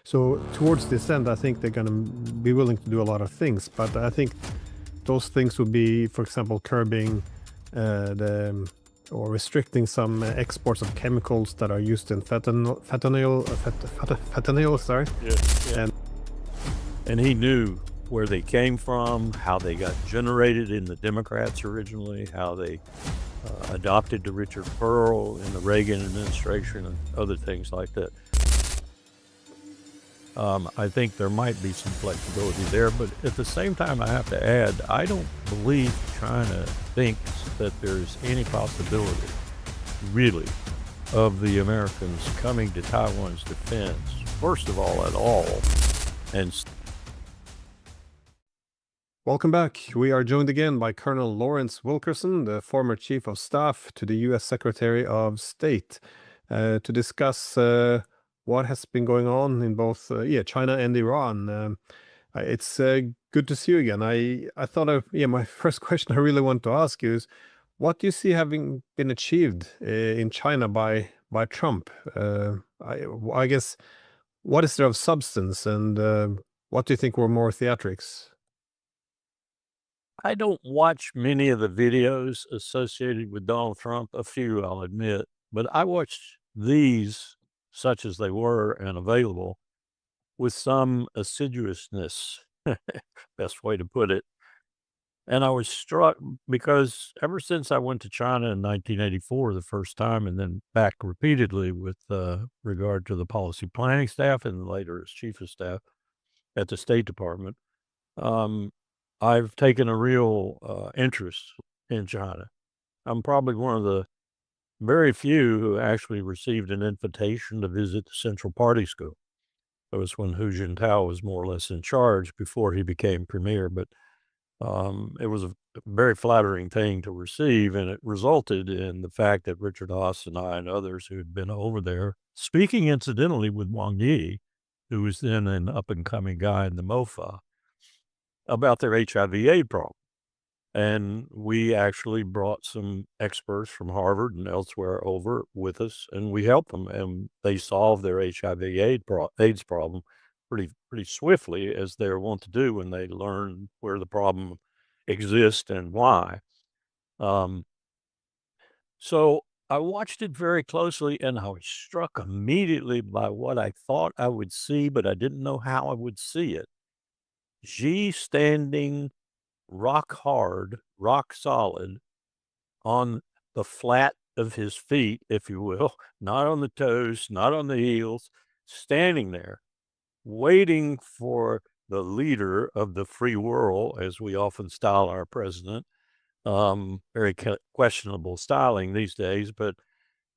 So towards this end, I think they're going to be willing to do a lot of things, but I think those things would be, for example, curbing the or restricting some exports of chemicals that are used in fentanyl, sorry. Yeah, yeah. And And he knew where they came from, how they got generated in the Democrats originally, how they adopted to Richard Pearl in the Reagan administration and other things like that. I think there might be some flexibility there, but at the same time, I have to add, I don't believe China thinks that there's any possibility, really, of the Americans coming to Taiwan's defense, first of all, at all, and welcome back. We are joined again by Colonel Lawrence Wilkerson, the former Chief of Staff to the U.S. Secretary of State, to discuss what has been going on in both China and Iran. It's good to see you again. I thought my first question I really want to ask you is, what do you see having been achieved in China by Trump? I guess, what is there of substance, and what do you think were more theatrics? I don't watch many of the videos associated with Donald Trump, a few, I'll admit, but I watched these, such as they were and available, with some assiduousness, best way to put it. And I was struck because ever since I went to China in 1984 the first time, and then back repeatedly with regard to the policy planning staff and later as chief of staff at the State Department, um, I've taken a real interest in China. I'm probably one of the very few who actually received an invitation to visit the Central Party School. It was when Hu Jintao was more or less in charge before he became premier, but it was a very flattering thing to receive, and it resulted in the fact that Richard Haas and I and others who had been over there, speaking incidentally with Wang Yi, who was then an up-and-coming guy in the MOFA, about their HIV/AIDS problem. And we actually brought some experts from Harvard and elsewhere over with us, and we helped them, and they solved their HIV/AIDS problem pretty swiftly, as they're wont to do when they learn where the problem exists and why. Um, so I watched it very closely, and I was struck immediately by what I thought I would see, but I didn't know how I would see it. Xi standing rock hard, rock solid on the flat of his feet, if you will, not on the toes, not on the heels, standing there, waiting for the leader of the free world, as we often style our president, very questionable styling these days, but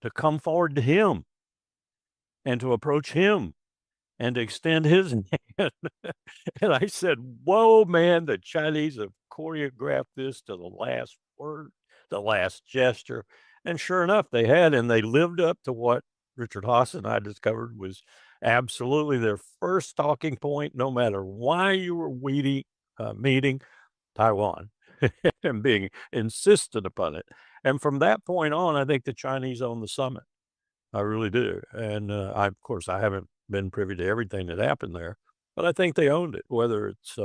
to come forward to him and to approach him and to extend his hand. And I said, whoa, man, the Chinese have choreographed this to the last word, the last gesture. And sure enough, they had, and they lived up to what Richard Haas and I discovered was absolutely their first talking point, no matter why you were meeting Taiwan and being insistent upon it. And from that point on, I think the Chinese own the summit. I really do. And of course, I haven't been privy to everything that happened there, but I think they owned it, whether it's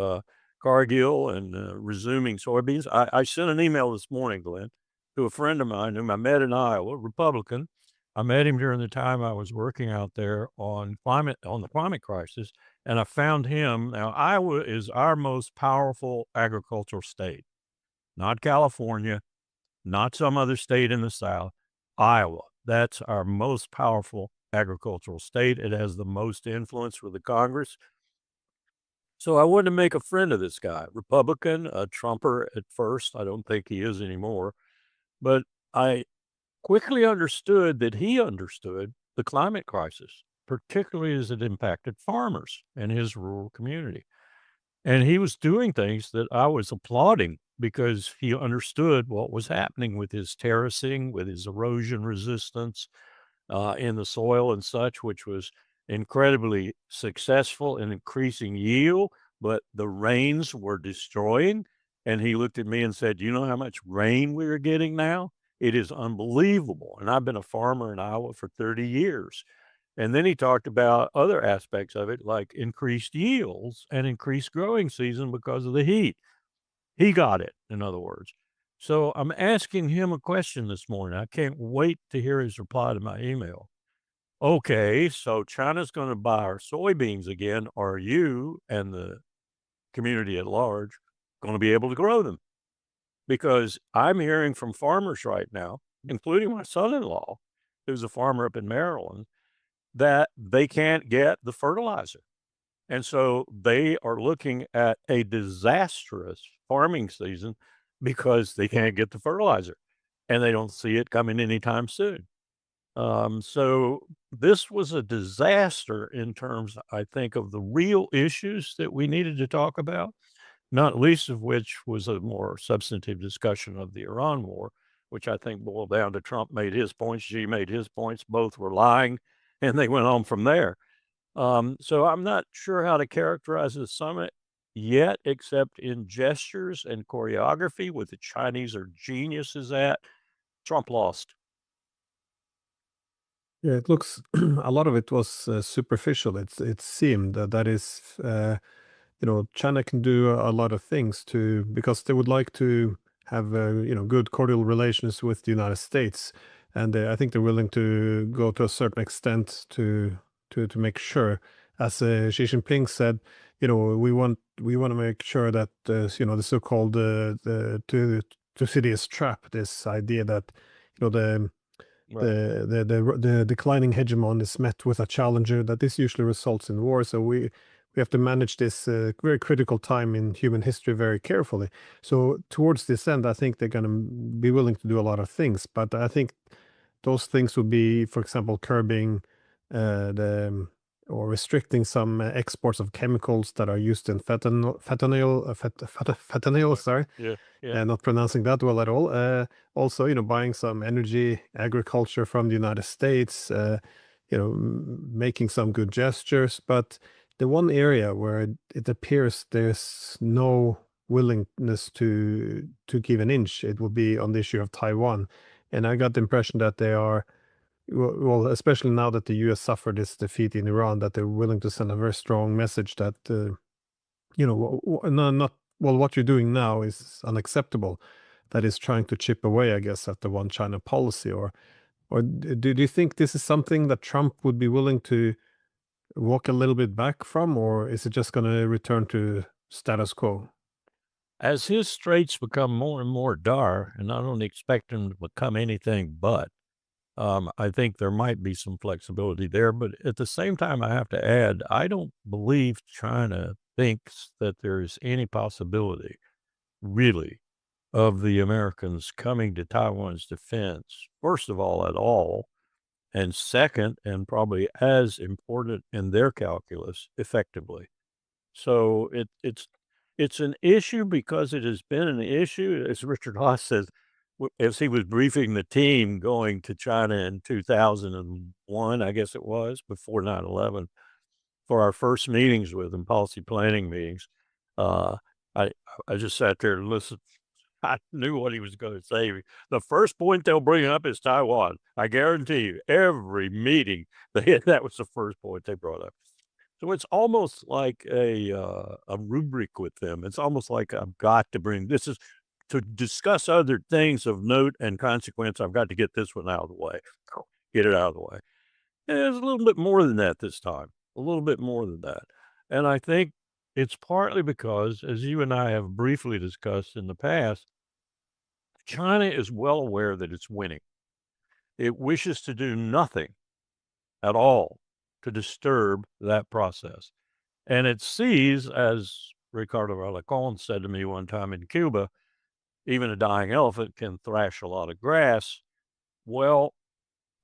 Cargill and resuming soybeans. I sent an email this morning, Glenn, to a friend of mine whom I met in Iowa, Republican. I met him during the time I was working out there on the climate crisis, and I found him. Now, Iowa is our most powerful agricultural state, not California, not some other state in the South, Iowa. That's our most powerful agricultural state. It has the most influence with the Congress. So I wanted to make a friend of this guy, Republican, a Trumper at first. I don't think he is anymore. But I quickly understood that he understood the climate crisis, particularly as it impacted farmers and his rural community. And he was doing things that I was applauding because he understood what was happening with his terracing, with his erosion resistance in the soil and such, which was incredibly successful in increasing yield, but the rains were destroying. And he looked at me and said, "You know how much rain we are getting now? It is unbelievable." And I've been a farmer in Iowa for 30 years. And then he talked about other aspects of it, like increased yields and increased growing season because of the heat. He got it, in other words. So I'm asking him a question this morning. I can't wait to hear his reply to my email. Okay, so China's going to buy our soybeans again. Are you and the community at large going to be able to grow them? Because I'm hearing from farmers right now, including my son-in-law, who's a farmer up in Maryland, that they can't get the fertilizer. And so they are looking at a disastrous farming season because they can't get the fertilizer and they don't see it coming anytime soon. So this was a disaster in terms, I think, of the real issues that we needed to talk about, not least of which was a more substantive discussion of the Iran war, which I think boiled down to Trump made his points, Xi made his points, both were lying, and they went on from there. So I'm not sure how to characterize the summit yet, except in gestures and choreography, what the Chinese are geniuses at. Trump lost. Yeah, it looks a lot of it was superficial. It seemed that is, China can do a lot of things to because they would like to have good cordial relations with the United States, and I think they're willing to go to a certain extent to make sure, as Xi Jinping said, we want to make sure that the so-called the Thucydides trap, this idea that the Right. the declining hegemon is met with a challenger, that this usually results in war. So we have to manage this very critical time in human history very carefully. So towards this end, I think they're going to be willing to do a lot of things. But I think those things would be, for example, curbing the or restricting some exports of chemicals that are used in fentanyl, Right. sorry, Yeah. Yeah. not pronouncing that well at all. Also, buying some energy agriculture from the United States, making some good gestures. But the one area where it appears there's no willingness to give an inch, it would be on the issue of Taiwan. And I got the impression that they are, well, especially now that the U.S. suffered this defeat in Iran, that they're willing to send a very strong message that no, not well, what you're doing now is unacceptable. That is trying to chip away, I guess, at the one China policy. Or do you think this is something that Trump would be willing to walk a little bit back from, or is it just going to return to status quo? As his straits become more and more dire, and I don't expect him to become anything but, I think there might be some flexibility there. But at the same time, I have to add, I don't believe China thinks that there's any possibility, really, of the Americans coming to Taiwan's defense, first of all, and second, and probably as important in their calculus, effectively. So it's an issue because it has been an issue, as Richard Haas says, as he was briefing the team going to China in 2001, I guess it was, before 9/11, for our first meetings with him, policy planning meetings. Uh, I I just sat there and listened. I knew what he was gonna say. The first point they'll bring up is Taiwan. I guarantee you, every meeting, that was the first point they brought up. So it's almost like a rubric with them. It's almost like I've got to bring this is to discuss other things of note and consequence. I've got to get this one out of the way, get it out of the way. And there's a little bit more than that this time, a little bit more than that. And I think it's partly because, as you and I have briefly discussed in the past, China is well aware that it's winning. It wishes to do nothing at all to disturb that process. And it sees, as Ricardo Alarcon said to me one time in Cuba, even a dying elephant can thrash a lot of grass. Well,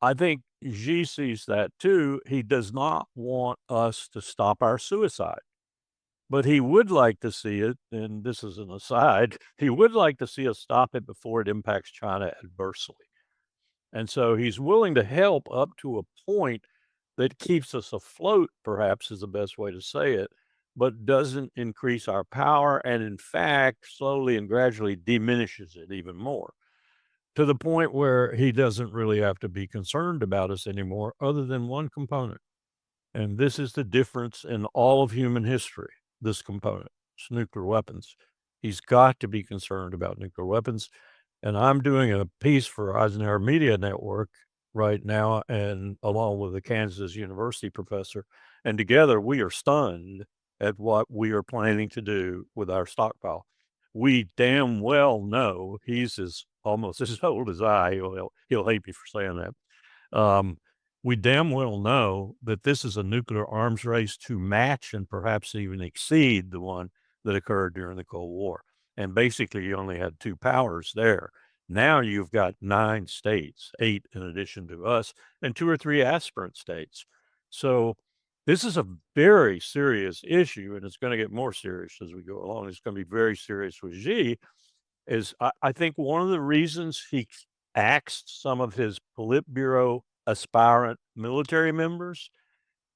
I think Xi sees that too. He does not want us to stop our suicide, but he would like to see it, and this is an aside, he would like to see us stop it before it impacts China adversely. And so he's willing to help up to a point that keeps us afloat, perhaps is the best way to say it, but doesn't increase our power and, in fact, slowly and gradually diminishes it even more. to the point where he doesn't really have to be concerned about us anymore, other than one component. And this is the difference in all of human history, this component, it's nuclear weapons. He's got to be concerned about nuclear weapons. And I'm doing a piece for Eisenhower Media Network right now, and along with a Kansas University professor. And together we are stunned at what we are planning to do with our stockpile. We damn well know he's almost as old as I. He'll hate me for saying that. We damn well know that this is a nuclear arms race to match and perhaps even exceed the one that occurred during the Cold War. And basically, you only had two powers there. Now you've got 9 states, 8 in addition to us, and 2 or 3 aspirant states. So this is a very serious issue, and it's going to get more serious as we go along. It's going to be very serious with Xi. I think one of the reasons he axed some of his Politburo aspirant military members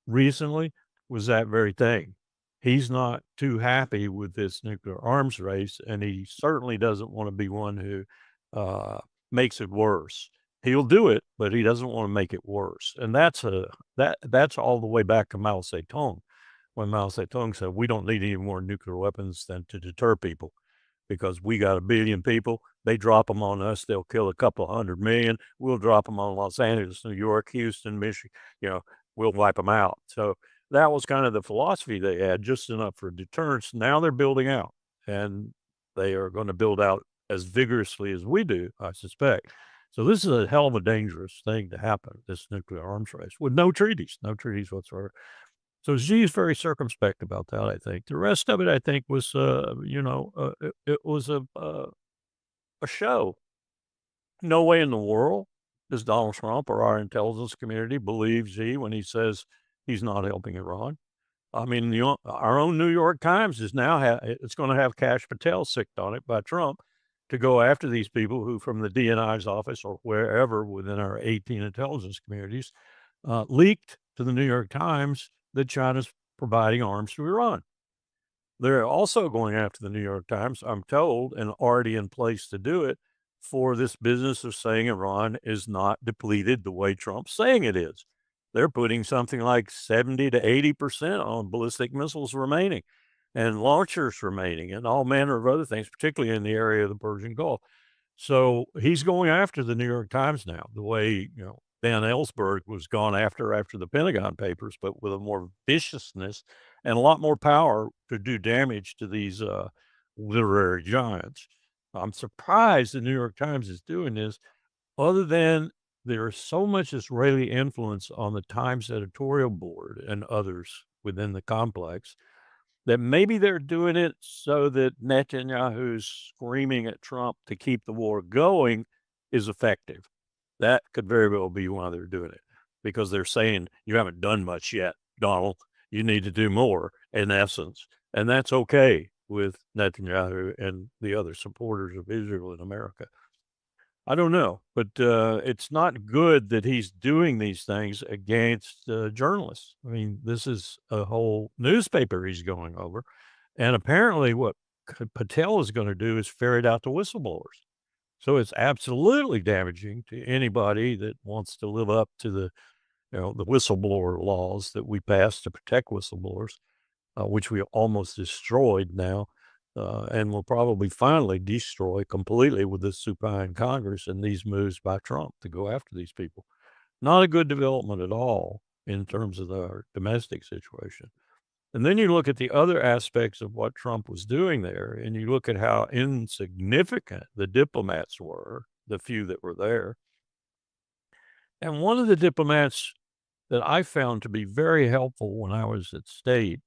recently was that very thing. He's not too happy with this nuclear arms race, and he certainly doesn't want to be one who makes it worse. He'll do it, but he doesn't want to make it worse. And that's all the way back to Mao Zedong, when Mao Zedong said, we don't need any more nuclear weapons than to deter people, because we got 1 billion people. They drop them on us, they'll kill a couple 100 million. We'll drop them on Los Angeles, New York, Houston, Michigan, we'll wipe them out. So that was kind of the philosophy they had, just enough for deterrence. Now they're building out, and they are going to build out as vigorously as we do, I suspect. So this is a hell of a dangerous thing to happen, this nuclear arms race, with no treaties whatsoever. So Xi is very circumspect about that, I think. The rest of it, I think, was, it was a show. No way in the world does Donald Trump or our intelligence community believe Xi when he says he's not helping Iran. I mean, our own New York Times is now it's going to have Kash Patel sicked on it by Trump to go after these people who, from the DNI's office or wherever within our 18 intelligence communities, leaked to the New York Times that China's providing arms to Iran. They're also going after the New York Times, I'm told, and already in place to do it, for this business of saying Iran is not depleted the way Trump's saying it is. They're putting something like 70 to 80% on ballistic missiles remaining, and launchers remaining, and all manner of other things, particularly in the area of the Persian Gulf. So he's going after the New York Times now, the way, Dan Ellsberg was gone after the Pentagon Papers, but with a more viciousness and a lot more power to do damage to these literary giants. I'm surprised the New York Times is doing this, other than there is so much Israeli influence on the Times editorial board and others within the complex that maybe they're doing it so that Netanyahu's screaming at Trump to keep the war going is effective. That could very well be why they're doing it, because they're saying, you haven't done much yet, Donald. You need to do more, in essence. And that's okay with Netanyahu and the other supporters of Israel in America. I don't know, but it's not good that he's doing these things against journalists. I mean, this is a whole newspaper he's going over. And apparently what Patel is going to do is ferret out the whistleblowers. So it's absolutely damaging to anybody that wants to live up to the whistleblower laws that we passed to protect whistleblowers, which we almost destroyed now, and will probably finally destroy completely with this supine Congress and these moves by Trump to go after these people. Not a good development at all in terms of our domestic situation. And then you look at the other aspects of what Trump was doing there, and you look at how insignificant the diplomats were, the few that were there. And one of the diplomats that I found to be very helpful when I was at State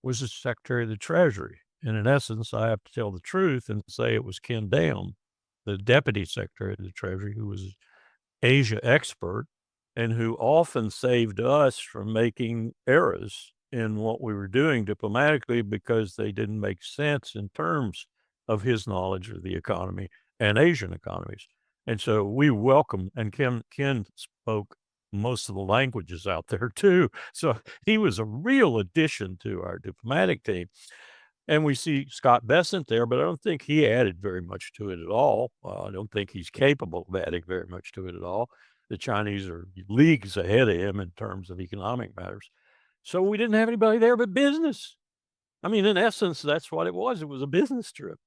was the Secretary of the Treasury. And in essence, I have to tell the truth and say it was Ken Down, the Deputy Secretary of the Treasury, who was an Asia expert and who often saved us from making errors in what we were doing diplomatically because they didn't make sense in terms of his knowledge of the economy and Asian economies. And so we welcome, and Ken spoke most of the languages out there too. So he was a real addition to our diplomatic team. And we see Scott Bessent there, but I don't think he added very much to it at all. I don't think he's capable of adding very much to it at all. The Chinese are leagues ahead of him in terms of economic matters. So we didn't have anybody there but business. I mean, in essence, that's what it was. It was a business trip.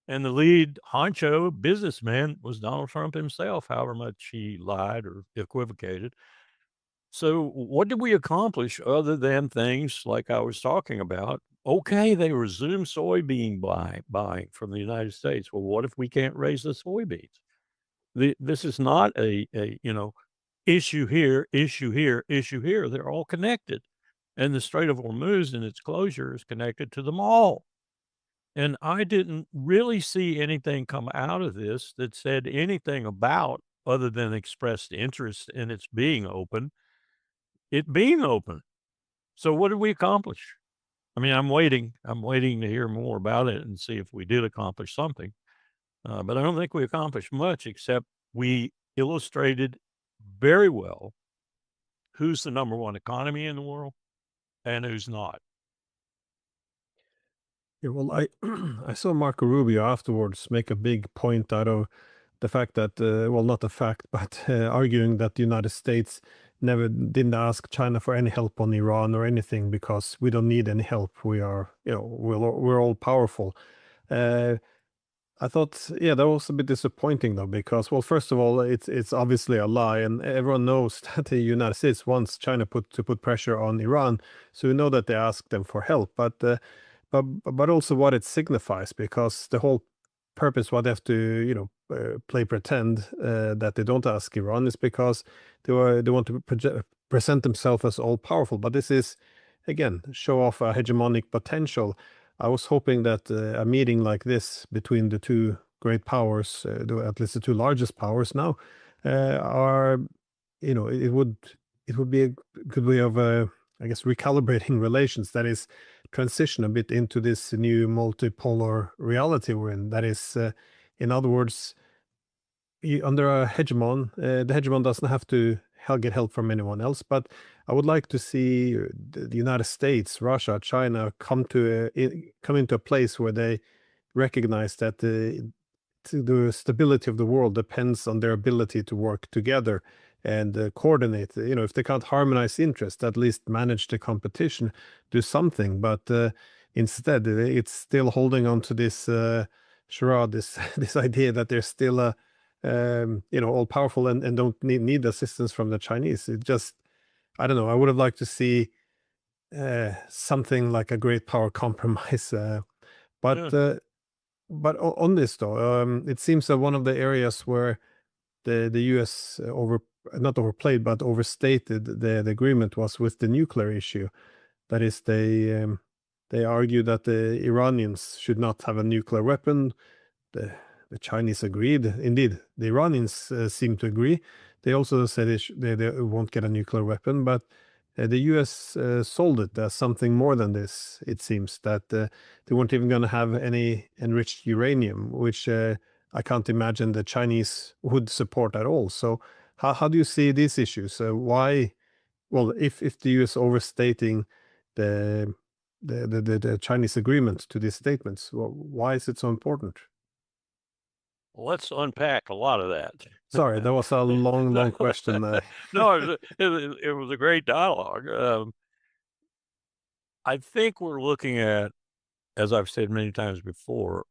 And the lead honcho businessman was Donald Trump himself, however much he lied or equivocated. So what did we accomplish other than things like I was talking about? Okay, they resumed soybean buying from the United States. Well, what if we can't raise the soybeans? This is not a issue here, issue here, issue here. They're all connected. And the Strait of Hormuz and its closure is connected to them all. And I didn't really see anything come out of this that said anything about other than expressed interest in it being open. So what did we accomplish? I mean, I'm waiting. I'm waiting to hear more about it and see if we did accomplish something. But I don't think we accomplished much except we illustrated very well who's the number one economy in the world and who's not. Yeah, well, I I saw Marco Rubio afterwards make a big point out of the fact that, well, not the fact, but arguing that the United States never didn't ask China for any help on Iran or anything because we don't need any help. We are, we're all powerful. Uh, I thought, yeah, that was a bit disappointing though, because, well, first of all, it's obviously a lie, and everyone knows that the United States wants China put pressure on Iran, so we know that they ask them for help, but also what it signifies, because the whole purpose why they have to, play pretend that they don't ask Iran is because they want to present themselves as all powerful. But this is again show off a hegemonic potential. I was hoping that a meeting like this between the two great powers, at least the two largest powers now, are it would be a good way of I guess recalibrating relations. That is, transition a bit into this new multipolar reality we're in. That is, in other words, under a hegemon, the hegemon doesn't have to get help from anyone else. But I would like to see the United States, Russia, China come into a place where they recognize that the stability of the world depends on their ability to work together and coordinate. If they can't harmonize interests, at least manage the competition, do something. But instead, it's still holding on to this charade, this this idea that they're still all powerful and don't need assistance from the Chinese. It just, I don't know. I would have liked to see something like a great power compromise. But Yeah. on this though, it seems that one of the areas where the U.S. Not overplayed but overstated the agreement was with the nuclear issue. That is, they argue that the Iranians should not have a nuclear weapon. The the Chinese agreed. Indeed, the Iranians seem to agree. They also said they won't get a nuclear weapon, but the U.S. Sold it as something more than this. It seems that they weren't even going to have any enriched uranium, which I can't imagine the Chinese would support at all. So, how do you see these issues? Why? Well, if the U.S. overstating the the Chinese agreement to these statements, well, why is it so important? Well, let's unpack a lot of Sorry, that that. was a long, No, long question. no, it was a great dialogue. I think we're looking at, as I've said many times before,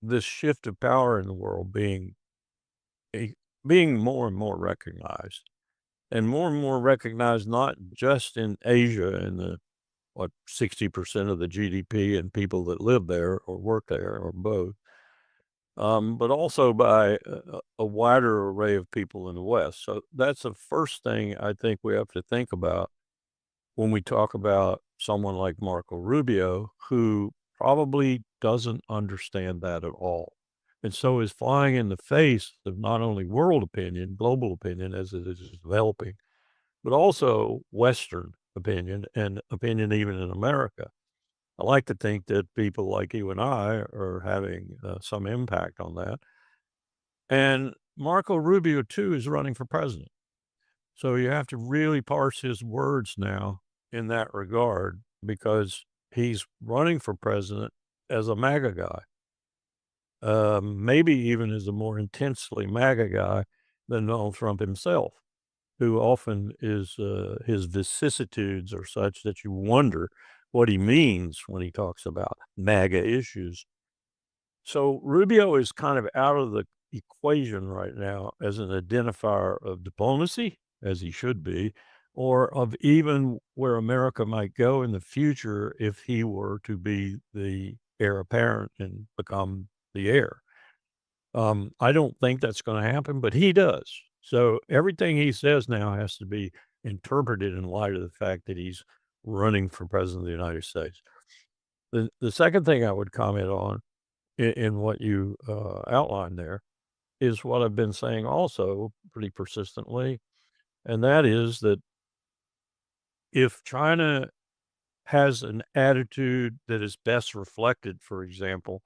this shift of power in the world a being more and more recognized, and more recognized not just in Asia and the, what, 60% of the GDP and people that live there or work there or both, but also by a wider array of people in the West. So that's the first thing I think we have to think about when we talk about someone like Marco Rubio, who probably doesn't understand that at all. And so is flying in the face of not only world opinion, global opinion as it is developing, but also Western opinion and opinion even in America. I like to think that people like you and I are having some impact on that. And Marco Rubio, too, is running for president. So you have to really parse his words now in that regard, because he's running for president as a MAGA guy, maybe even as a more intensely MAGA guy than Donald Trump himself, who often is his vicissitudes are such that you wonder what he means when he talks about MAGA issues. So Rubio is kind of out of the equation right now as an identifier of diplomacy, as he should be, or of even where America might go in the future if he were to be the heir apparent and become the heir. I don't think that's going to happen, but he does. So everything he says now has to be interpreted in light of the fact that he's running for president of the United States. The second thing I would comment on in what you outlined there is what I've been saying also pretty persistently, and that is that if China has an attitude that is best reflected, for example,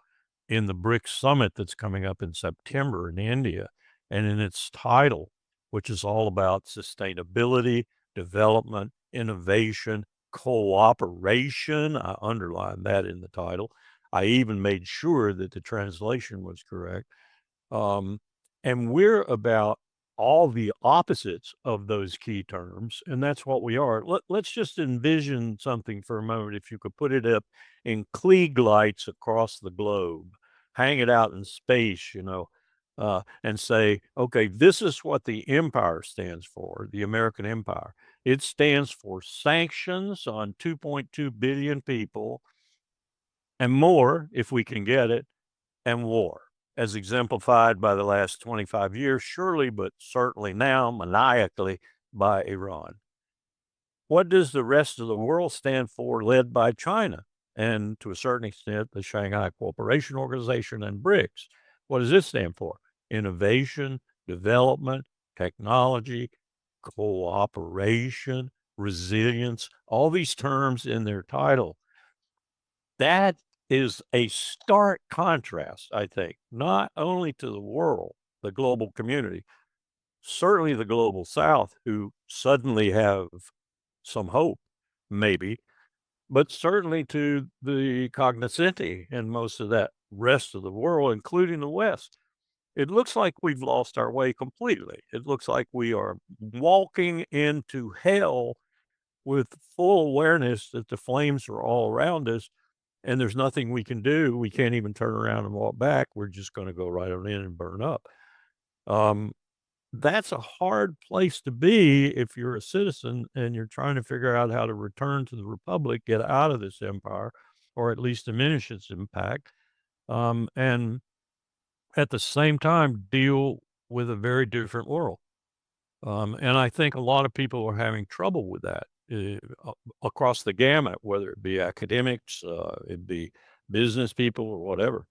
in the BRICS summit that's coming up in September in India, and in its title, which is all about sustainability, development, innovation, cooperation. I underlined that in the title. I even made sure that the translation was correct. Um, and we're about all the opposites of those key terms, and that's what we are. Let's just envision something for a moment. If you could put it up in Klieg lights across the globe, hang it out in space, and say, okay, this is what the empire stands for, the American empire. It stands for sanctions on 2.2 billion people and more, if we can get it, and war, as exemplified by the last 25 years, surely, but certainly now, maniacally, by Iran. What does the rest of the world stand for, led by China and to a certain extent the Shanghai Cooperation Organization and BRICS? What does this stand for? Innovation, development, technology, cooperation, resilience, all these terms in their title. That is a stark contrast, I think, not only to the world, the global community, certainly the global South, who suddenly have some hope, maybe, but certainly to the cognoscenti in most of that rest of the world, including the West. It looks like we've lost our way completely. It looks like we are walking into hell with full awareness that the flames are all around us and there's nothing we can do. We can't even turn around and walk back. We're just gonna go right on in and burn up. Um, that's a hard place to be if you're a citizen and you're trying to figure out how to return to the republic, get out of this empire, or at least diminish its impact, and at the same time deal with a very different world. And I think a lot of people are having trouble with that across the gamut, whether it be academics, it be business people, or whatever.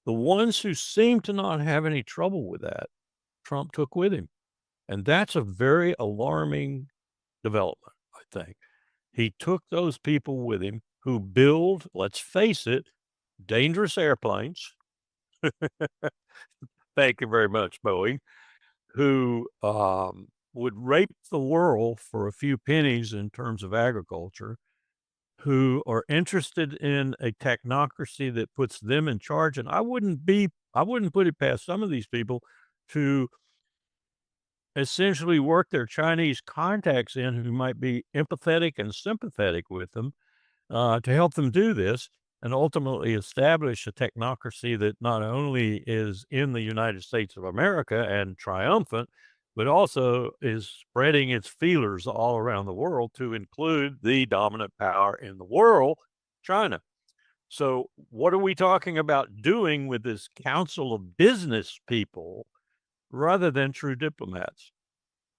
The ones who seem to not have any trouble with that, Trump took with him. And that's a very alarming development, I think. He took those people with him who build, let's face it, dangerous airplanes. Thank you very much, Boeing, who would rape the world for a few pennies in terms of agriculture, who are interested in a technocracy that puts them in charge. And I wouldn't put it past some of these people to essentially work their Chinese contacts in who might be empathetic and sympathetic with them to help them do this and ultimately establish a technocracy that not only is in the United States of America and triumphant, but also is spreading its feelers all around the world to include the dominant power in the world, China. So, what are we talking about doing with this council of business people rather than true diplomats?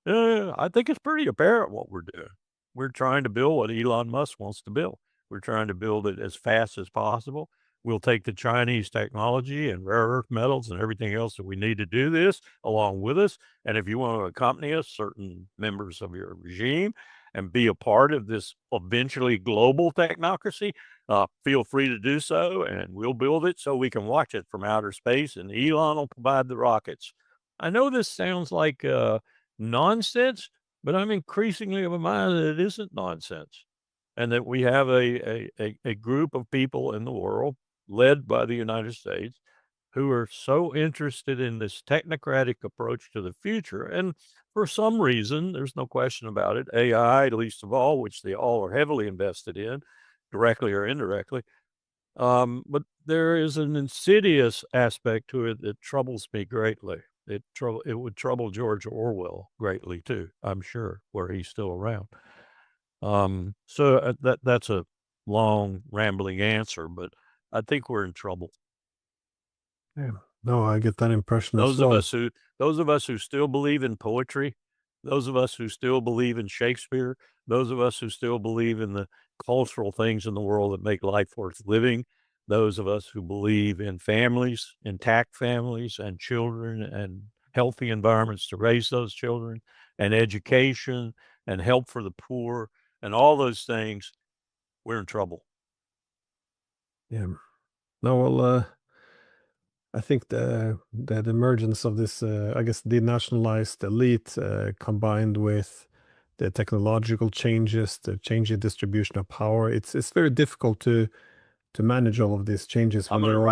I think it's pretty apparent what we're doing. We're trying to build what Elon Musk wants to build. We're trying to build it as fast as possible. We'll take the Chinese technology and rare earth metals and everything else that we need to do this along with us. And if you want to accompany us, certain members of your regime, and be a part of this eventually global technocracy, feel free to do so. And we'll build it so we can watch it from outer space. And Elon will provide the rockets. I know this sounds like nonsense, but I'm increasingly of a mind that it isn't nonsense. and that we have a group of people in the world led by the United States who are so interested in this technocratic approach to the future. And for some reason, there's no question about it, AI, least of all, which they all are heavily invested in, directly or indirectly. But there is an insidious aspect to it that troubles me greatly. It would trouble George Orwell greatly too, I'm sure, were he still around. So that's a long, rambling answer, but I think we're in trouble. Yeah. No, I get that impression as Those of well. us who those of us who still believe in poetry, those of us who still believe in Shakespeare, those of us who still believe in the cultural things in the world that make life worth living, those of us who believe in families, intact families and children and healthy environments to raise those children and education and help for the poor and all those things, we're in trouble. Yeah. No, well, I think the emergence of this, I guess, denationalized elite, combined with the technological changes, the changing distribution of power, it's very difficult to manage all of these changes when they're all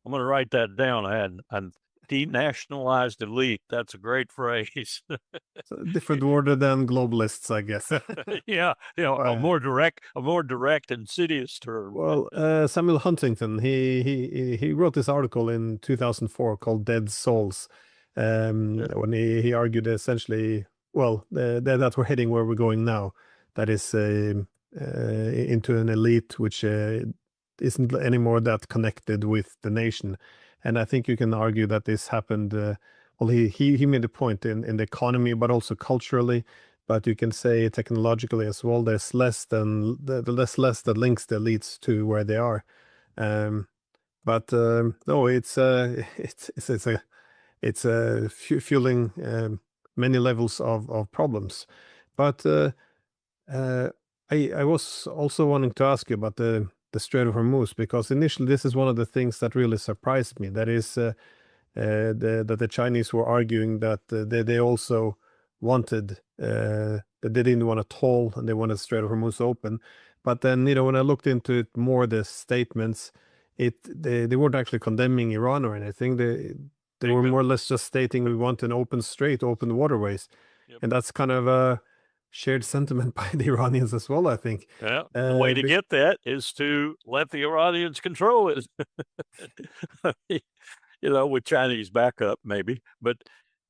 I'm gonna write that down. I had denationalized elite. That's a great phrase. a different order than globalists, I guess. Yeah, Uh, a more direct, insidious term. Well, Samuel Huntington, he wrote this article in 2004 called "Dead Souls," Yeah, when he argued essentially, well, that we're heading where we're going now, that is into an elite which isn't anymore that connected with the nation, and I think you can argue that this happened. Well, he made a point in the economy, but also culturally, but you can say technologically as well. There's less that links the elites to where they are. Um, but no, it's fueling many levels of problems. But uh, I was also wanting to ask you about the Strait of Hormuz, because initially this is one of the things that really surprised me. That is that the Chinese were arguing that they also wanted that they didn't want a toll and they wanted Strait of Hormuz open. But then, when I looked into it more, the statements, they weren't actually condemning Iran or anything. They were more or less just stating we want an open strait, open waterways, yep. and that's kind of a shared sentiment by the Iranians as well, I think. Yeah, the way to get that is to let the Iranians control it. With Chinese backup, maybe, but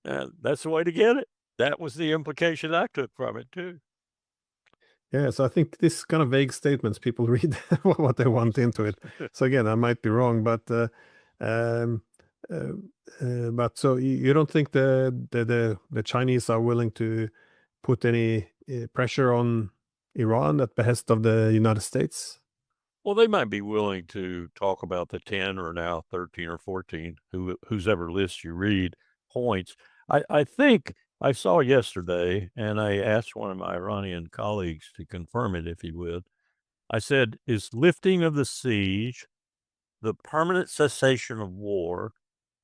that's the way to get it. That was the implication I took from it too. Yeah, so I think this kind of vague statements people read what they want into it. So again, I might be wrong, um, uh, but so you don't think the Chinese are willing to put any pressure on Iran at behest of the United States? Well, they might be willing to talk about the 10 or now 13 or 14, whose ever list you read, points. I think I saw yesterday, and I asked one of my Iranian colleagues to confirm it if he would. I said, is lifting of the siege, the permanent cessation of war,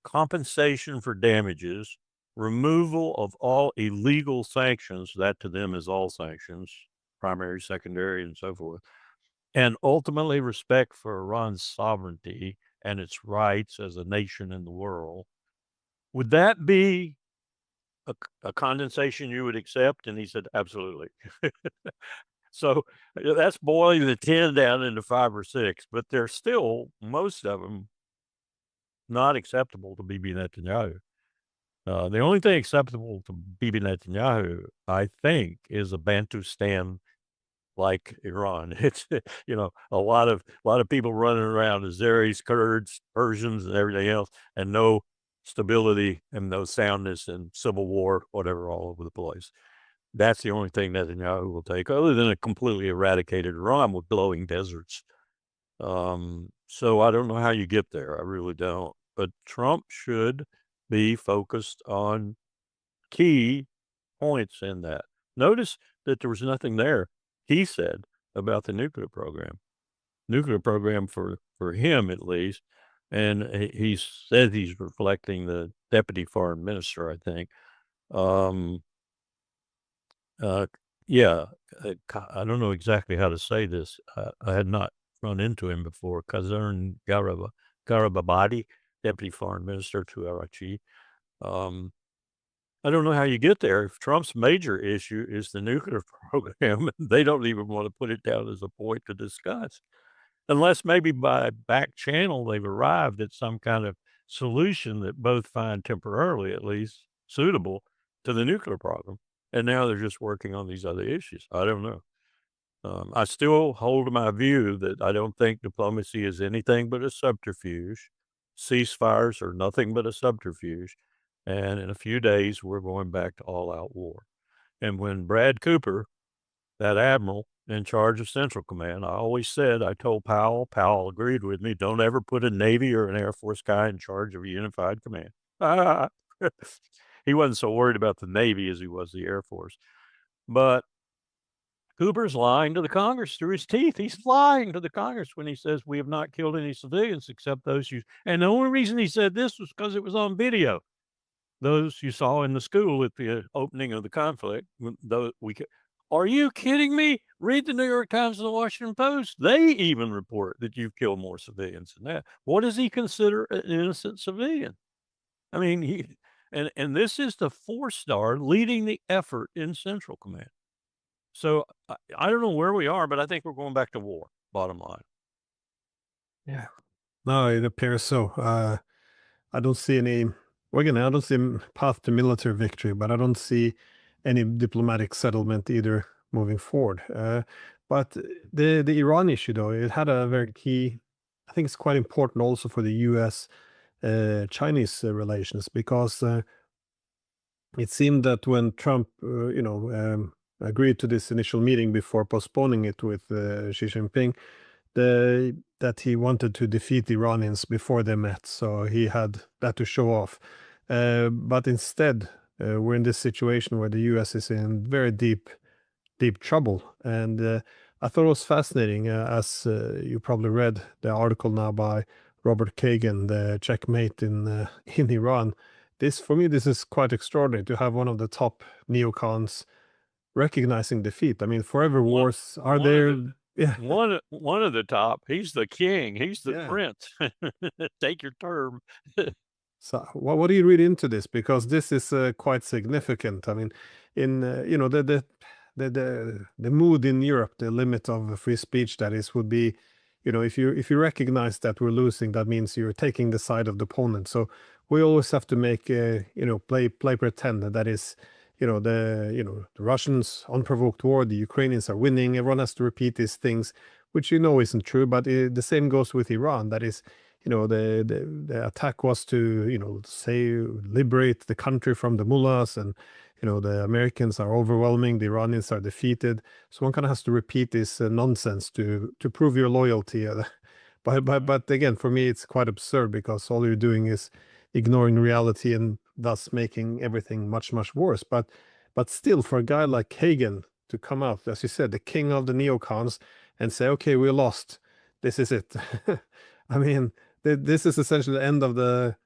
compensation for damages, removal of all illegal sanctions, that to them is all sanctions, primary, secondary, and so forth, and ultimately respect for Iran's sovereignty and its rights as a nation in the world. Would that be a condensation you would accept? And he said, absolutely. So that's boiling the 10 down into 5 or 6, but they're still, most of them, not acceptable to Bibi Netanyahu. The only thing acceptable to Bibi Netanyahu, I think, is a Bantustan like Iran. It's a lot of people running around, Azeris, Kurds, Persians, and everything else, and no stability and no soundness and civil war, whatever, all over the place. That's the only thing Netanyahu will take, other than a completely eradicated Iran with glowing deserts. So I don't know how you get there. I really don't. But Trump should be focused on key points in that. Notice that there was nothing there, he said, about the nuclear program. Nuclear program for him, at least, and he said he's reflecting the deputy foreign minister, I think, um, Yeah, I don't know exactly how to say this. I had not run into him before. Kazern Garababadi, Deputy Foreign Minister to Arachi. Um, I don't know how you get there. If Trump's major issue is the nuclear program, they don't even want to put it down as a point to discuss, unless maybe by back channel they've arrived at some kind of solution that both find temporarily, at least, suitable to the nuclear problem. And now they're just working on these other issues. I don't know. I still hold my view that I don't think diplomacy is anything but a subterfuge. Ceasefires are nothing but a subterfuge. And in a few days, we're going back to all out war. And when Brad Cooper, that admiral in charge of Central Command, I told Powell agreed with me, don't ever put a Navy or an Air Force guy in charge of a unified command. Ah. He wasn't so worried about the Navy as he was the Air Force. But Cooper's lying to the Congress through his teeth. He's lying to the Congress when he says we have not killed any civilians except those you. And the only reason he said this was because it was on video. Those you saw in the school at the opening of the conflict. Are you kidding me? Read the New York Times and the Washington Post. They even report that you've killed more civilians than that. What does he consider an innocent civilian? I mean, and this is the 4-star leading the effort in Central Command. So I don't know where we are, but I think we're going back to war. Bottom line. Yeah. No, it appears so. I don't see any. Well, again, I don't see a path to military victory, but I don't see any diplomatic settlement either moving forward. But the Iran issue, though, it had a very key. I think it's quite important also for the U.S. Chinese relations because it seemed that when Trump, agreed to this initial meeting before postponing it with Xi Jinping, that he wanted to defeat the Iranians before they met, so he had that to show off. But instead, we're in this situation where the U.S. is in very deep trouble, and I thought it was fascinating, as you probably read the article now by Robert Kagan, the checkmate in in Iran. This, for me, this is quite extraordinary to have one of the top neocons recognizing defeat. I mean, forever One, wars are one of there. the Yeah, one of the top. He's the king. He's the yeah. prince. Take your term. So what do you read into this? Because this is quite significant. I mean, in the mood in Europe, the limit of free speech that is would be, if you recognize that we're losing, that means you're taking the side of the opponent. So we always have to make play pretend that is, the Russians unprovoked war, the Ukrainians are winning. Everyone has to repeat these things, which isn't true. But the same goes with Iran. That is, the attack was to say liberate the country from the mullahs, and the Americans are overwhelming, the Iranians are defeated. So one kind of has to repeat this nonsense to prove your loyalty. But again, for me, it's quite absurd because all you're doing is ignoring reality and thus making everything much worse. But still, for a guy like Kagan to come out, as you said, the king of the neocons, and say, okay, we lost. This is it. I mean, this is essentially the end of the,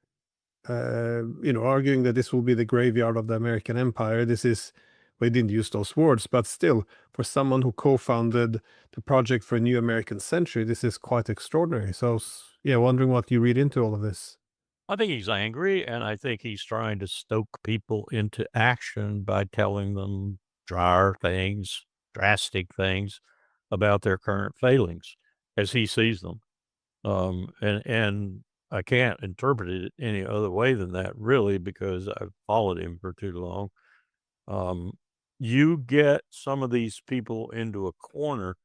arguing that this will be the graveyard of the American empire. This is, we didn't use those words, but still, for someone who co-founded the Project for a New American Century, this is quite extraordinary. So, yeah, wondering what you read into all of this. I think he's angry, and I think he's trying to stoke people into action by telling them drastic things about their current failings as he sees them. And I can't interpret it any other way than that, really, because I've followed him for too long. You get some of these people into a corner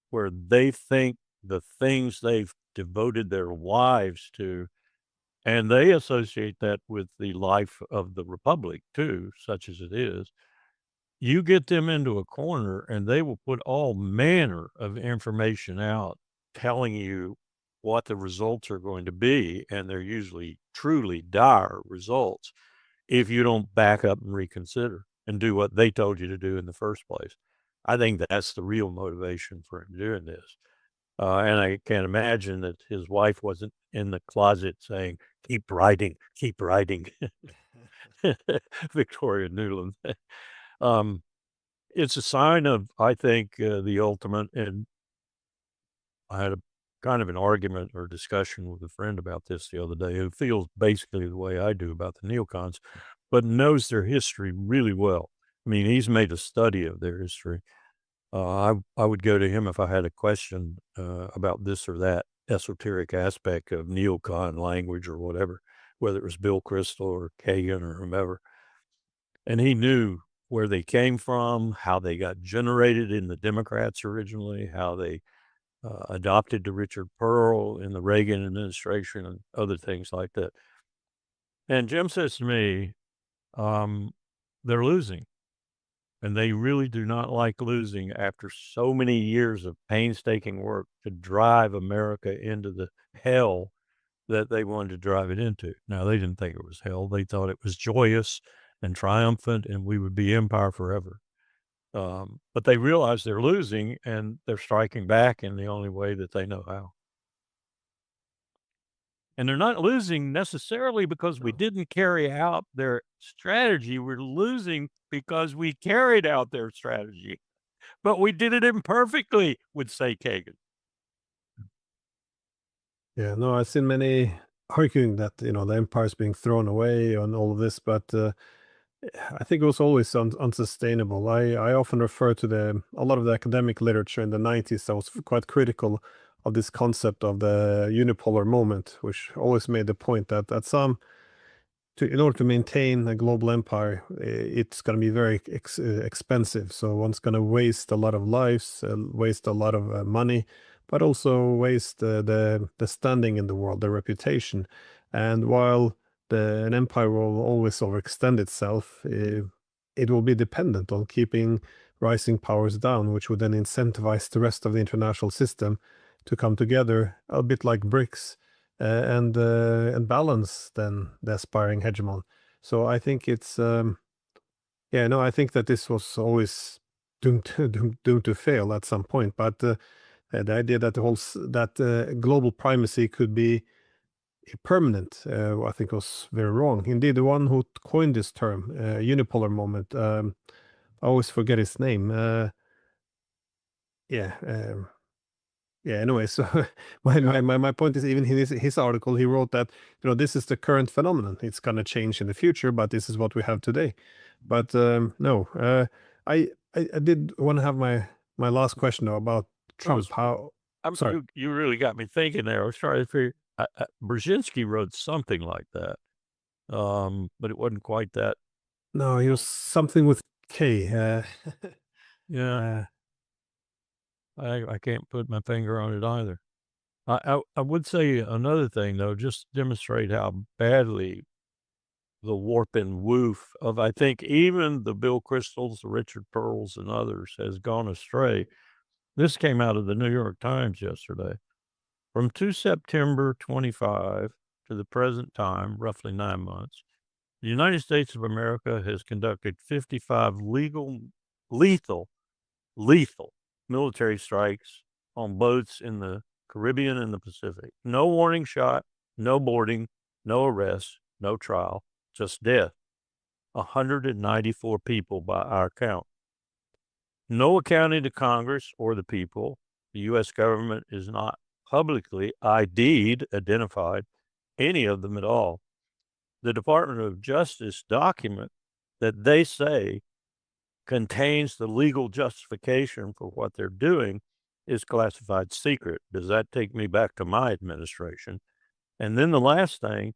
where they think the things they've devoted their lives to, and they associate that with the life of the republic too, such as it is. You get them into a corner and they will put all manner of information out telling you what the results are going to be, and they're usually truly dire results if you don't back up and reconsider and do what they told you to do in the first place. I think that's the real motivation for him doing this. And I can't imagine that his wife wasn't in the closet saying, keep writing, keep writing. Victoria Newland. um, It's a sign of, I think, the ultimate. And I had a kind of an argument or discussion with a friend about this the other day who feels basically the way I do about the neocons, but knows their history really well. I mean, he's made a study of their history. I would go to him if I had a question about this or that esoteric aspect of neocon language or whatever, whether it was Bill Kristol or Kagan or whomever. And he knew where they came from, how they got generated in the Democrats originally, how they adopted to Richard Pearl in the Reagan administration and other things like that. And Jim says to me, they're losing. And they really do not like losing after so many years of painstaking work to drive America into the hell that they wanted to drive it into. Now, they didn't think it was hell. They thought it was joyous and triumphant and we would be empire forever. But they realize they're losing and they're striking back in the only way that they know how. And they're not losing necessarily because we didn't carry out their strategy. We're losing because we carried out their strategy, but we did it imperfectly, would say Kagan. Yeah, no, I've seen many arguing that the empire is being thrown away and all of this, but I think it was always unsustainable. I often refer to a lot of the academic literature in the 90s that was quite critical of this concept of the unipolar moment, which always made the point that in order to maintain a global empire, it's going to be very expensive. So one's going to waste a lot of lives, waste a lot of money, but also waste the standing in the world, the reputation. And while an empire will always overextend itself, it will be dependent on keeping rising powers down, which would then incentivize the rest of the international system to come together, a bit like BRICS, and balance then the aspiring hegemon. So I think it's yeah, no, I think that this was always doomed to fail at some point. But the idea that global primacy could be permanent, I think was very wrong. Indeed, the one who coined this term, unipolar moment, I always forget his name. Yeah. Yeah, anyway, so my point is, even in his article, he wrote that, this is the current phenomenon. It's going to change in the future, but this is what we have today. But no, I did want to have my last question though about Trump. How? Sorry. You really got me thinking there. I was trying to figure. Brzezinski wrote something like that, but it wasn't quite that. No, he was something with K. Yeah. I can't put my finger on it either. I would say another thing though, just to demonstrate how badly the warp and woof of, I think, even the Bill Kristols, the Richard Pearls, and others has gone astray. This came out of the New York Times yesterday. From 2 September 25 to the present time, roughly 9 months, the United States of America has conducted 55 lethal military strikes on boats in the Caribbean and the Pacific. No warning shot, no boarding, no arrest, no trial, just death. 194 people by our count. No accounting to Congress or the people. The U.S. government is not publicly identified any of them at all. The Department of Justice document that they say contains the legal justification for what they're doing is classified secret. Does that take me back to my administration? And then the last thing,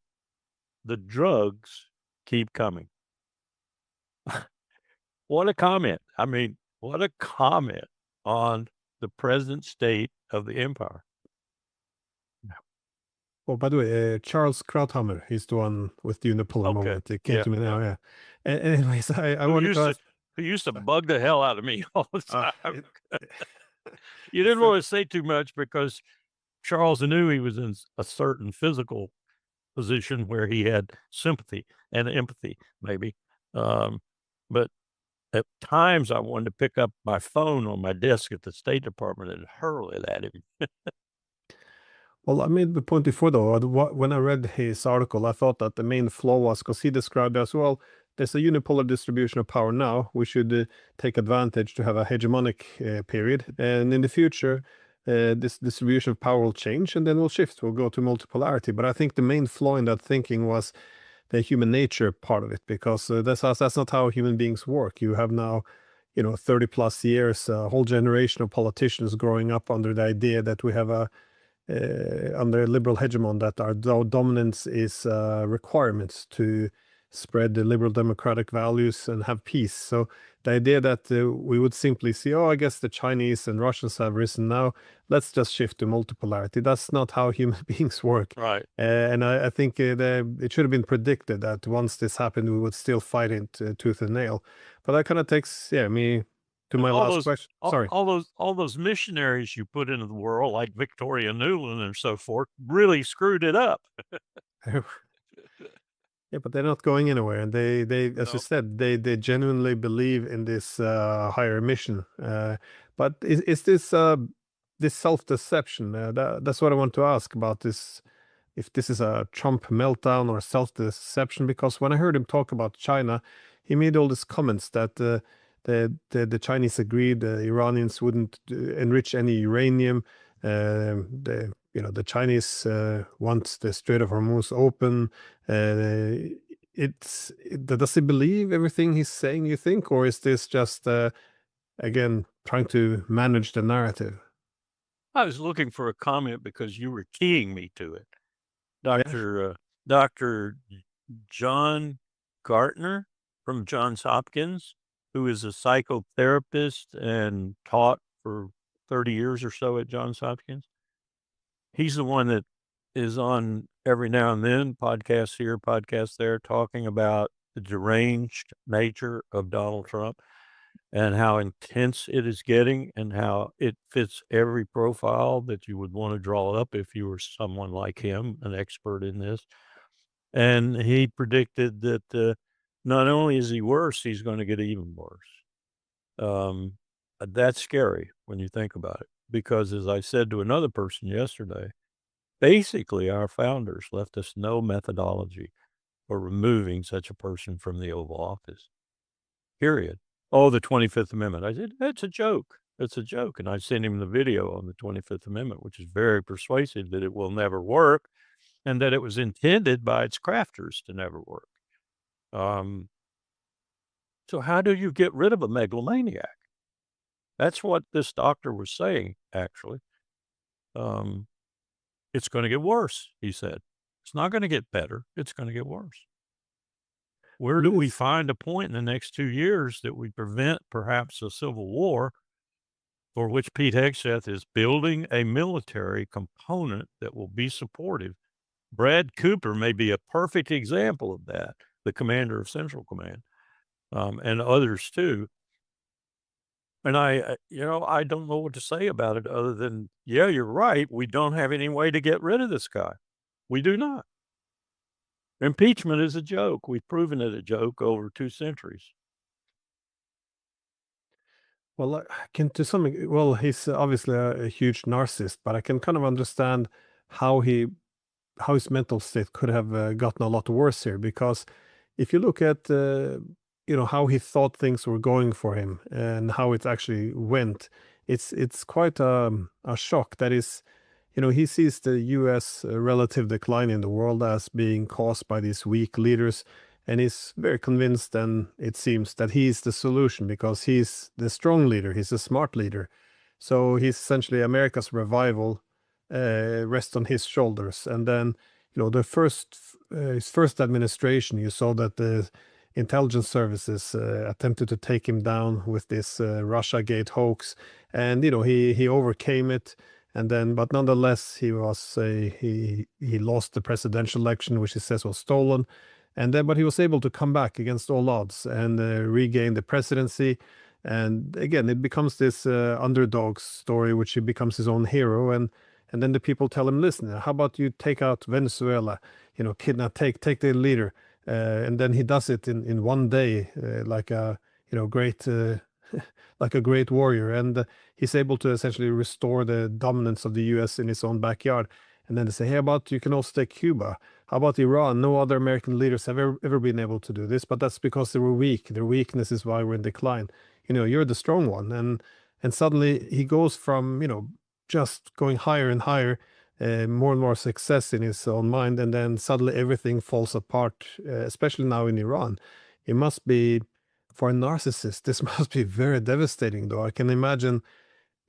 the drugs keep coming. What a comment. I mean, what a comment on the present state of the empire. Oh, by the way, Charles Krauthammer, he's the one with the unipolar moment. It came to me now, yeah. Anyways, I wanted to ask. Who used to bug the hell out of me all the time. You didn't So- want to say too much because Charles knew he was in a certain physical position where he had sympathy and empathy, maybe. But at times I wanted to pick up my phone on my desk at the State Department and hurl it at him. Well, I made the point before, though. When I read his article, I thought that the main flaw was because he described as well there's a unipolar distribution of power now. We should take advantage to have a hegemonic period, and in the future, this distribution of power will change, and then we'll shift. We'll go to multipolarity. But I think the main flaw in that thinking was the human nature part of it, because that's not how human beings work. You have now, 30 plus years, a whole generation of politicians growing up under the idea that we have under a liberal hegemon, that our dominance is requirements to spread the liberal democratic values and have peace. So the idea that we would simply see, oh, I guess the Chinese and Russians have risen now, let's just shift to multipolarity. That's not how human beings work. Right. And I think it should have been predicted that once this happened, we would still fight it tooth and nail. But that kind of takes, me to And my all last those question. Sorry. all those missionaries you put into the world, like Victoria Nuland and so forth, really screwed it up. Yeah, but they're not going anywhere, and they, as you No. said, they genuinely believe in this higher mission. But is this self-deception? That's what I want to ask about this. If this is a Trump meltdown or self-deception, because when I heard him talk about China, he made all these comments that the Chinese agreed the Iranians wouldn't enrich any uranium. The Chinese want the Strait of Hormuz open. Does he believe everything he's saying, you think, or is this just again trying to manage the narrative? I was looking for a comment because you were keying me to it. Yeah. Dr. John Gartner from Johns Hopkins, who is a psychotherapist and taught for 30 years or so at Johns Hopkins. He's the one that is on every now and then, podcasts here, podcasts there, talking about the deranged nature of Donald Trump and how intense it is getting and how it fits every profile that you would want to draw up if you were someone like him, an expert in this. And he predicted that not only is he worse, he's going to get even worse. That's scary when you think about it, because as I said to another person yesterday, basically our founders left us no methodology for removing such a person from the Oval Office, period. Oh, the 25th Amendment. I said, that's a joke. It's a joke. And I sent him the video on the 25th Amendment, which is very persuasive that it will never work and that it was intended by its crafters to never work. So how do you get rid of a megalomaniac? That's what this doctor was saying, actually. It's going to get worse, he said. It's not going to get better. It's going to get worse. Where do we find a point in the next 2 years that we prevent perhaps a civil war for which Pete Hegseth is building a military component that will be supportive? Brad Cooper may be a perfect example of that, the commander of Central Command, and others too. And I don't know what to say about it other than, yeah, you're right. We don't have any way to get rid of this guy. We do not. Impeachment is a joke. We've proven it a joke over 2 centuries. Well, I can to some well, he's obviously a huge narcissist, but I can kind of understand how his mental state could have gotten a lot worse here, because if you look at how he thought things were going for him and how it actually went, it's quite a shock. That is, he sees the US relative decline in the world as being caused by these weak leaders, and he's very convinced, and it seems that he's the solution because he's the strong leader, he's a smart leader. So he's essentially America's revival rests on his shoulders. And then, his first administration, you saw that the intelligence services attempted to take him down with this Russia Gate hoax, and he overcame it. And then, but nonetheless, he lost the presidential election, which he says was stolen. And then, but he was able to come back against all odds and regain the presidency. And again, it becomes this underdog story, which he becomes his own hero. And then the people tell him, listen, how about you take out Venezuela, take the leader. And then he does it in one day, like a, great, like a great warrior. And he's able to essentially restore the dominance of the US in his own backyard. And then they say, hey, about you can also take Cuba. How about Iran? No other American leaders have ever been able to do this, but that's because they were weak. Their weakness is why we're in decline. You're the strong one. And suddenly he goes from, just going higher and higher, more and more success in his own mind, and then suddenly everything falls apart, especially now in Iran. It must be, for a narcissist, this must be very devastating, though. I can imagine,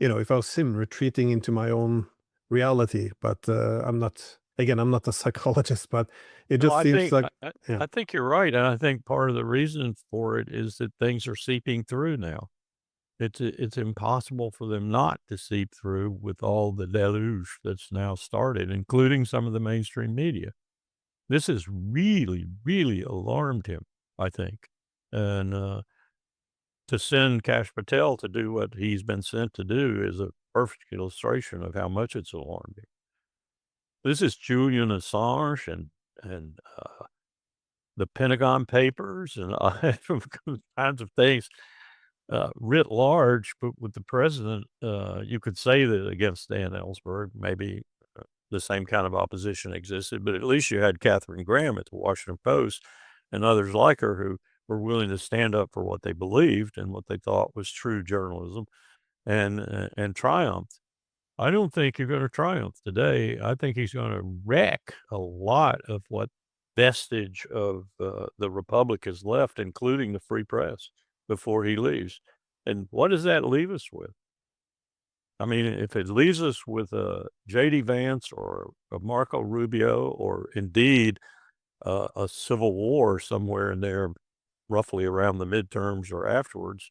if I was him, retreating into my own reality. But I'm not a psychologist, but it No, just seems like, yeah. I think you're right, and I think part of the reason for it is that things are seeping through now. It's impossible for them not to seep through with all the deluge that's now started, including some of the mainstream media. This has really, really alarmed him, I think, and, to send Kash Patel to do what he's been sent to do is a perfect illustration of how much it's alarmed him. This is Julian Assange and the Pentagon Papers and kinds of things, writ large, but with the president, you could say that against Dan Ellsberg, maybe the same kind of opposition existed, but at least you had Katharine Graham at the Washington Post and others like her who were willing to stand up for what they believed and what they thought was true journalism and triumphed. I don't think you're gonna triumph today. I think he's gonna wreck a lot of what vestige of, the republic is left, including the free press, before he leaves. And what does that leave us with? I mean, if it leaves us with a J.D. Vance or a Marco Rubio or indeed, a civil war somewhere in there, roughly around the midterms or afterwards,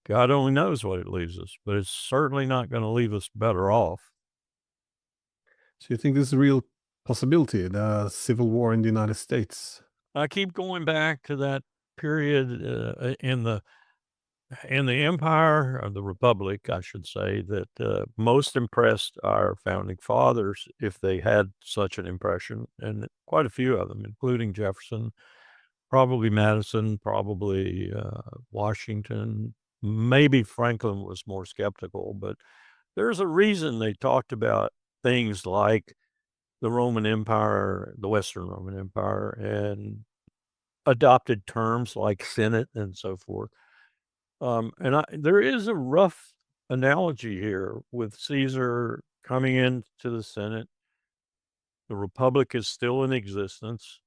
God only knows what it leaves us, but it's certainly not gonna leave us better off. So you think this is a real possibility, the civil war in the United States? I keep going back to that period, in the empire of the republic, I should say, that, most impressed our founding fathers, if they had such an impression, and quite a few of them, including Jefferson, probably Madison, probably, Washington, maybe Franklin was more skeptical, but there's a reason they talked about things like the Roman Empire, the Western Roman Empire, and adopted terms like Senate and so forth. There is a rough analogy here with Caesar coming into the Senate. The Republic is still in existence.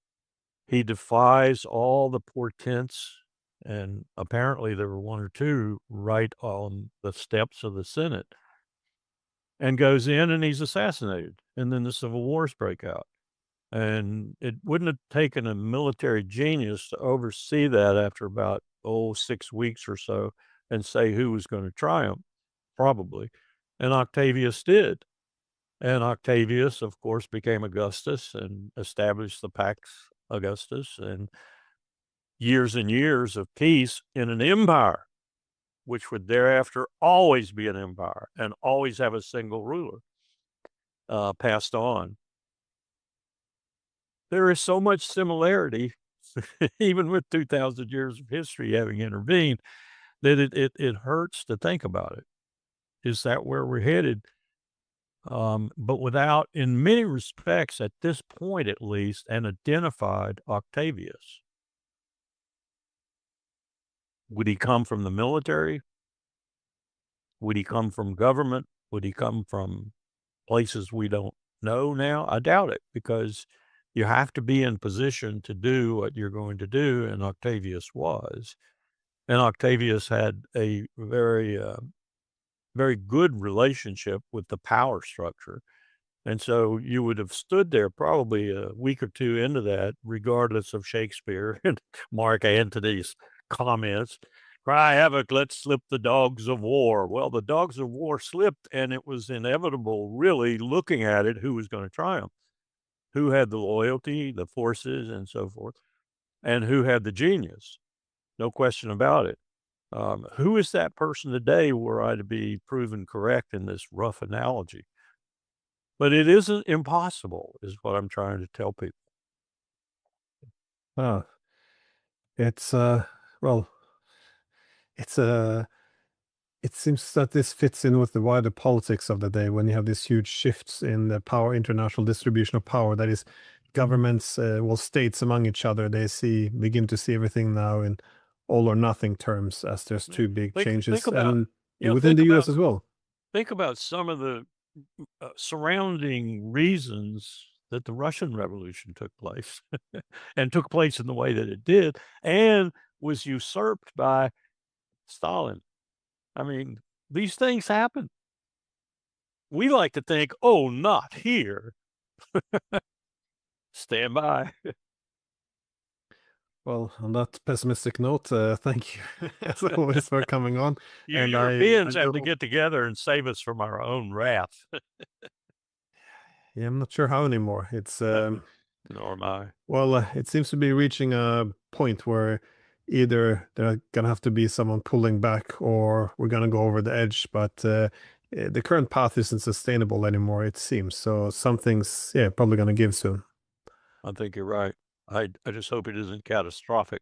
He defies all the portents, and apparently there were one or two right on the steps of the Senate, and goes in and he's assassinated. And then the civil wars break out. And it wouldn't have taken a military genius to oversee that after about, 6 weeks or so and say who was gonna triumph, probably, and Octavius did. And Octavius, of course, became Augustus and established the Pax Augustus and years of peace in an empire, which would thereafter always be an empire and always have a single ruler, passed on. There is so much similarity, even with 2,000 years of history having intervened, that it hurts to think about it. Is that where we're headed? But without, in many respects, at this point at least, an identified Octavius. Would he come from the military? Would he come from government? Would he come from places we don't know now? I doubt it, because you have to be in position to do what you're going to do, and Octavius was. And Octavius had a very good relationship with the power structure. And so you would have stood there probably a week or 2 into that, regardless of Shakespeare and Mark Antony's comments. "Cry havoc, let slip the dogs of war." Well, the dogs of war slipped, and it was inevitable, really, looking at it, who was gonna triumph, who had the loyalty, the forces, and so forth, and who had the genius. No question about it. Who is that person today were I to be proven correct in this rough analogy? But it isn't impossible, is what I'm trying to tell people. It's well, it's it seems that this fits in with the wider politics of the day when you have these huge shifts in the power, international distribution of power. That is, governments, well, states among each other, begin to see everything now in all or nothing terms, as there's Yeah. two big Think changes, about, and you know, within the U.S. as well. think about some of the surrounding reasons that the Russian Revolution took place and took place in the way that it did and was usurped by Stalin. I mean, these things happen. We like to think, oh, not here. Stand by. Well, on that pessimistic note, thank you as always for coming on. You And I Europeans have to know, get together and save us from our own wrath. yeah, I'm not sure how anymore. It's Nor am I. well, it seems to be reaching a point where either there's gonna have to be someone pulling back, or we're gonna go over the edge. But the current path isn't sustainable anymore, it seems. So something's, yeah, probably gonna give soon. I think you're right. I just hope it isn't catastrophic.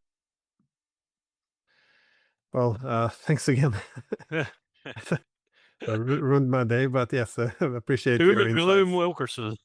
Well, thanks again. Ruined my day, but yes, appreciate To your the gloom, insights. Wilkerson.